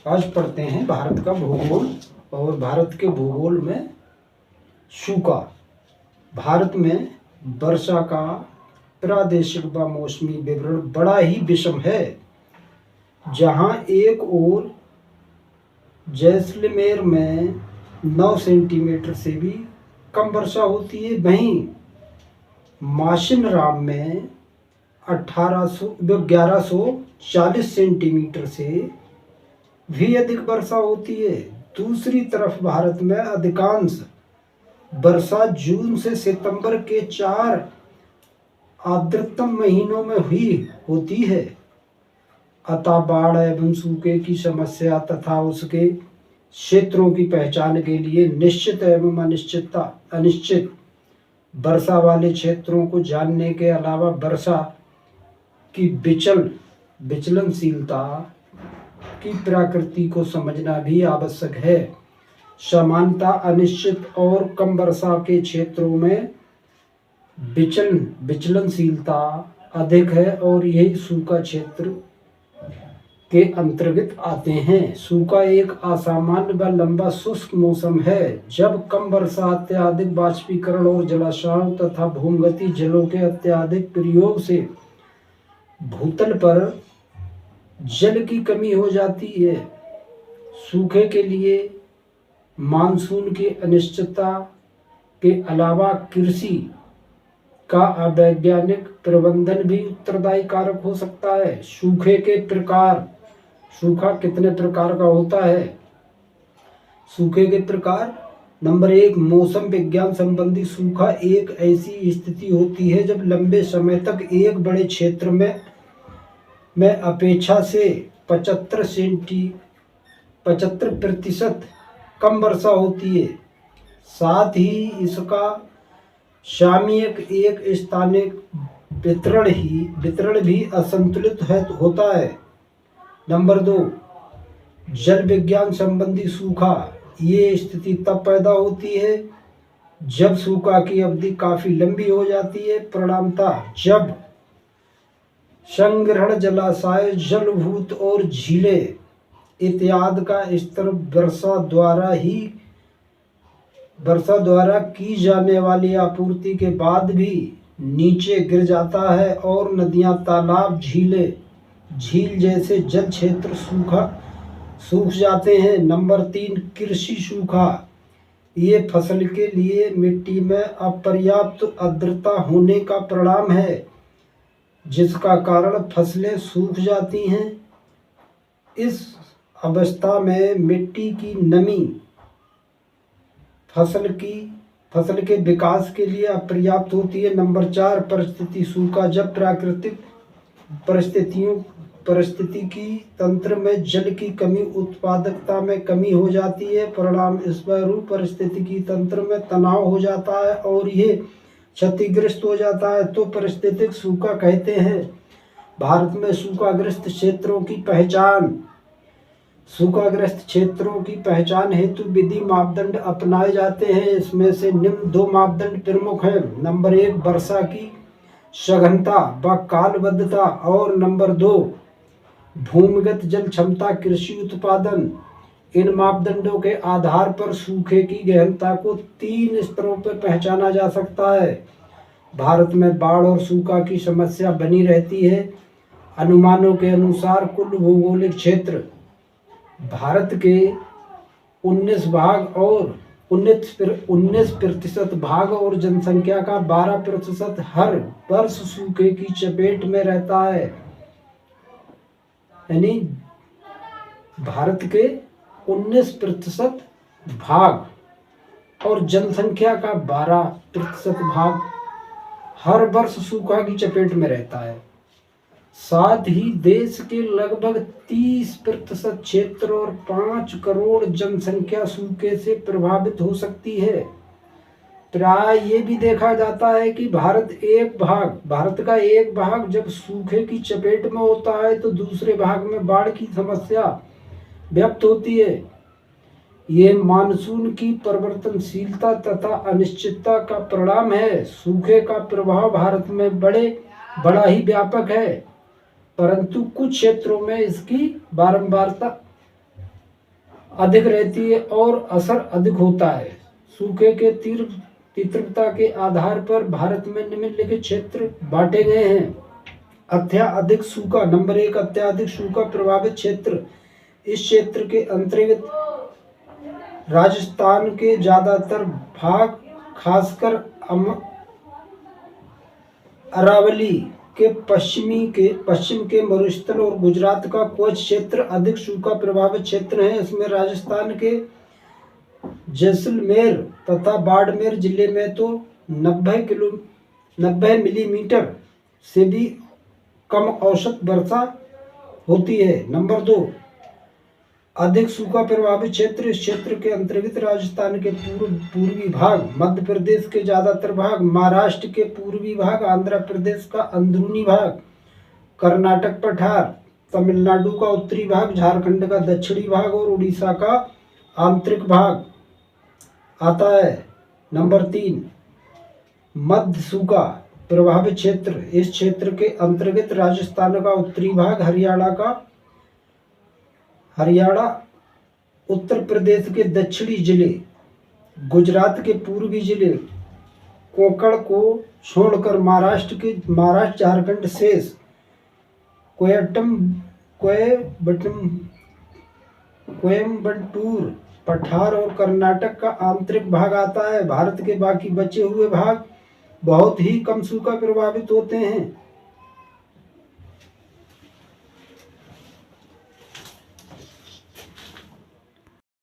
आज पढ़ते हैं भारत का भूगोल। और भारत के भूगोल में सूखा। भारत में वर्षा का प्रादेशिक व मौसमी विवरण बड़ा ही विषम है। जहां एक ओर जैसलमेर में 9 सेंटीमीटर से भी कम वर्षा होती है, वहीं माशिनराम में 1140 सेंटीमीटर से भी अधिक वर्षा होती है। दूसरी तरफ भारत में अधिकांश वर्षा जून से सितंबर के 4 आर्द्रतम महीनों में हुई होती है। अतः बाढ़ एवं सूखे की समस्या तथा उसके क्षेत्रों की पहचान के लिए निश्चित एवं अनिश्चित वर्षा वाले क्षेत्रों को जानने के अलावा वर्षा की विचलनशीलता की प्रकृति को समझना भी आवश्यक है। सामान्यतः अनिश्चित और कम वर्षा के क्षेत्रों में विचलनशीलता अधिक है और यही सूखा क्षेत्र के अंतर्गत आते हैं। सूखा एक असामान्य व लंबा शुष्क मौसम है जब कम वर्षा, अत्यधिक बाष्पीकरण और जलाशयों तथा भूमिगत जलों के अत्यधिक प्रयोग से भूतल पर जल की कमी हो जाती है। सूखे के लिए मानसून की अनिश्चितता के अलावा कृषि का अवैज्ञानिक प्रबंधन भी उत्तरदायी कारक हो सकता है। सूखे के प्रकार। सूखा कितने प्रकार का होता है? सूखे के प्रकार। नंबर 1, मौसम विज्ञान संबंधी सूखा एक ऐसी स्थिति होती है जब लंबे समय तक एक बड़े क्षेत्र में अपेक्षा से 75% कम वर्षा होती है। साथ ही इसका सामयिक एक स्थानिक वितरण भी असंतुलित होता है। नंबर 2, जल विज्ञान संबंधी सूखा। ये स्थिति तब पैदा होती है जब सूखा की अवधि काफी लंबी हो जाती है। परिणामतः जब संग्रहण जलाशय, जलभूत और झीलें इत्यादि का स्तर वर्षा द्वारा की जाने वाली आपूर्ति के बाद भी नीचे गिर जाता है और नदियां, तालाब, झील जैसे जल क्षेत्र सूख जाते हैं। नंबर 3, कृषि सूखा। ये फसल के लिए मिट्टी में अपर्याप्त आर्द्रता होने का परिणाम है जिसका कारण फसलें सूख जाती हैं। इस अवस्था में मिट्टी की नमी फसल के विकास के लिए अपर्याप्त होती है। नंबर 4, परिस्थिति सूखा। जब प्राकृतिक परिस्थितिकी तंत्र में जल की कमी उत्पादकता में कमी हो जाती है। परिणाम स्वरूप परिस्थितिकी तंत्र में तनाव हो जाता है और ये क्षतिग्रस्त हो जाता है तो परिस्थितिक सूखा कहते हैं। भारत में सूखाग्रस्त क्षेत्रों की पहचान। सूखाग्रस्त क्षेत्रों की पहचान हेतु विधि मापदंड अपनाए जाते हैं। इसमें से निम्न 2 मापदंड प्रमुख हैं। नंबर 1, वर्षा की सघनता व कालबद्धता और नंबर 2, भूमिगत जल क्षमता, कृषि उत्पादन। इन मापदंडों के आधार पर सूखे की गहनता को 3 स्तरों पर पहचाना जा सकता है। भारत में बाढ़ और सूखा की समस्या बनी रहती है। अनुमानों के अनुसार कुल भौगोलिक क्षेत्र भारत के 19% भाग और जनसंख्या का 12% हर वर्ष सूखे की चपेट में रहता है। यानी भारत के 19% भाग और जनसंख्या का 12% भाग हर वर्ष सूखा की चपेट में रहता है। साथ ही देश के लगभग 30% क्षेत्र और 5 करोड़ जनसंख्या सूखे से प्रभावित हो सकती है। प्राय ये भी देखा जाता है कि भारत का एक भाग जब सूखे की चपेट में होता है तो दूसरे भाग में बाढ़ की समस्या व्याप्त होती है। ये मानसून की परिवर्तनशीलता तथा अनिश्चितता का परिणाम है। सूखे का प्रभाव भारत में बड़ा ही व्यापक है, परंतु कुछ क्षेत्रों में इसकी बारंबारता अधिक रहती है और असर अधिक होता है। सूखे के तीव्रता के आधार पर भारत में निम्नलिखित क्षेत्र बांटे गए हैं। अत्यधिक सूखा, नंबर 1, अत्यधिक सूखा प्रभावित क्षेत्र। इस क्षेत्र के अंतर्गत राजस्थान के ज्यादातर भाग, खासकर अरावली के पश्चिम के मरुस्थल और गुजरात का कुछ क्षेत्र अधिक सूखा प्रभावित क्षेत्र हैं। इसमें राजस्थान के जैसलमेर तथा बाड़मेर जिले में तो 90 मिलीमीटर से भी कम औसत वर्षा होती है। नंबर 2, अधिक सूखा प्रभावित क्षेत्र। इस क्षेत्र के अंतर्गत राजस्थान के पूर्वी भाग, मध्य प्रदेश के ज्यादातर भाग, महाराष्ट्र के पूर्वी भाग, आंध्र प्रदेश का अंदरूनी भाग, कर्नाटक पठार, तमिलनाडु का उत्तरी भाग, झारखंड का दक्षिणी भाग और उड़ीसा का आंतरिक भाग आता है। नंबर 3, मध्य सूखा प्रभावित क्षेत्र। इस क्षेत्र के अंतर्गत राजस्थान का उत्तरी भाग, हरियाणा, उत्तर प्रदेश के दक्षिणी जिले, गुजरात के पूर्वी जिले, कोंकण को छोड़कर महाराष्ट्र, झारखंड शेष, कोयम्बटूर पठार और कर्नाटक का आंतरिक भाग आता है। भारत के बाकी बचे हुए भाग बहुत ही कम सूखा प्रभावित होते हैं।